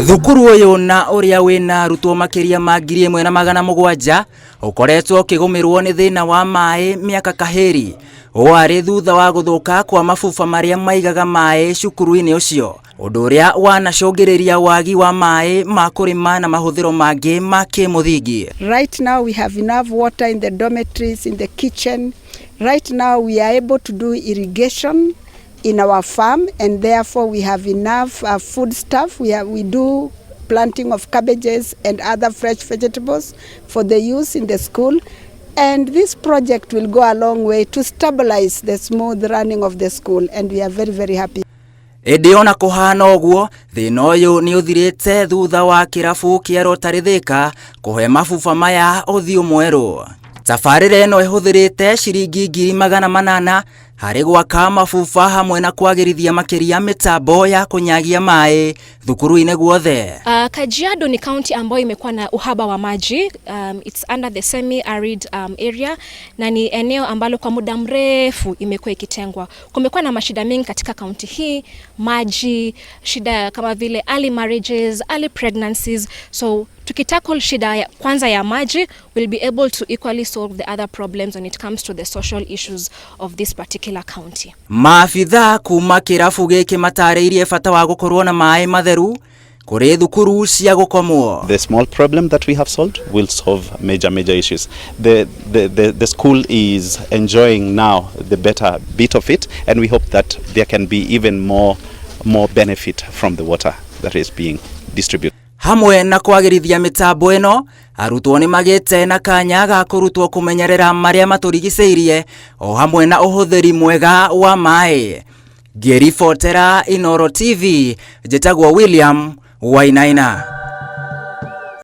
Thukuru uyu na uria wina arutwo makiria ma 1,700 ukoretwo kigomerwo ni thina wa maaĩ miaka kaheri wari thutha wa guthuka kwa mabuba maria maigaga maaĩ cukuru-inĩ ucio undu uria wanacungiriria wagi wa maaĩ ma kurima na mahuthiro mangi ma kimuthingi. Right now we have enough water in the dormitories, in the kitchen. Right now we are able to do irrigation in our farm, and therefore we have enough food stuff. We do planting of cabbages and other fresh vegetables for the use in the school, and this project will go a long way to stabilize the smooth running of the school, and we are very, very happy. Ona kuhana uguo thina uyu ni uthirite thutha wa kirabu kia Rotarithika kuhe mabuba maya uthio mweru. Tabarĩra ĩno ĩhũthĩrĩte ciringi 800,000 harĩ gwaka mabuba hamwe na kwagĩrithia makĩria mitambo ya kunyagia maaĩ thukuru-inĩ guothe. Kajiado ni county ambayo imekuwa na uhaba wa maji. It's under the semi-arid area, na ni eneo ambalo kwa muda mrefu imekuwa ikitengwa. Kumekuwa na mashida mengi katika county hii, maji, shida kama vile early marriages, early pregnancies. So tukitackle shida ya kwanza ya maji, we'll be able to equally solve the other problems when it comes to the social issues of this particular county. Maabitha kuma kirabu gĩkĩ matarĩirie bata wa gũkorwo na maaĩ matheru kũrĩ thukuru cia gũkomwo. The small problem that we have solved will solve major issues. The school is enjoying now the better bit of it, and we hope that there can be even more benefit from the water that is being distributed. Hamwe na kwagĩrithia mitambo ĩno, arutwo ni magĩte na kanya ga kũrutwo kumenyerera maria maturigicĩirie o hamwe na ũhũthĩri mwega wa maaĩ. Ngĩribotera Inooro TV, njĩtagwo William Wainaina.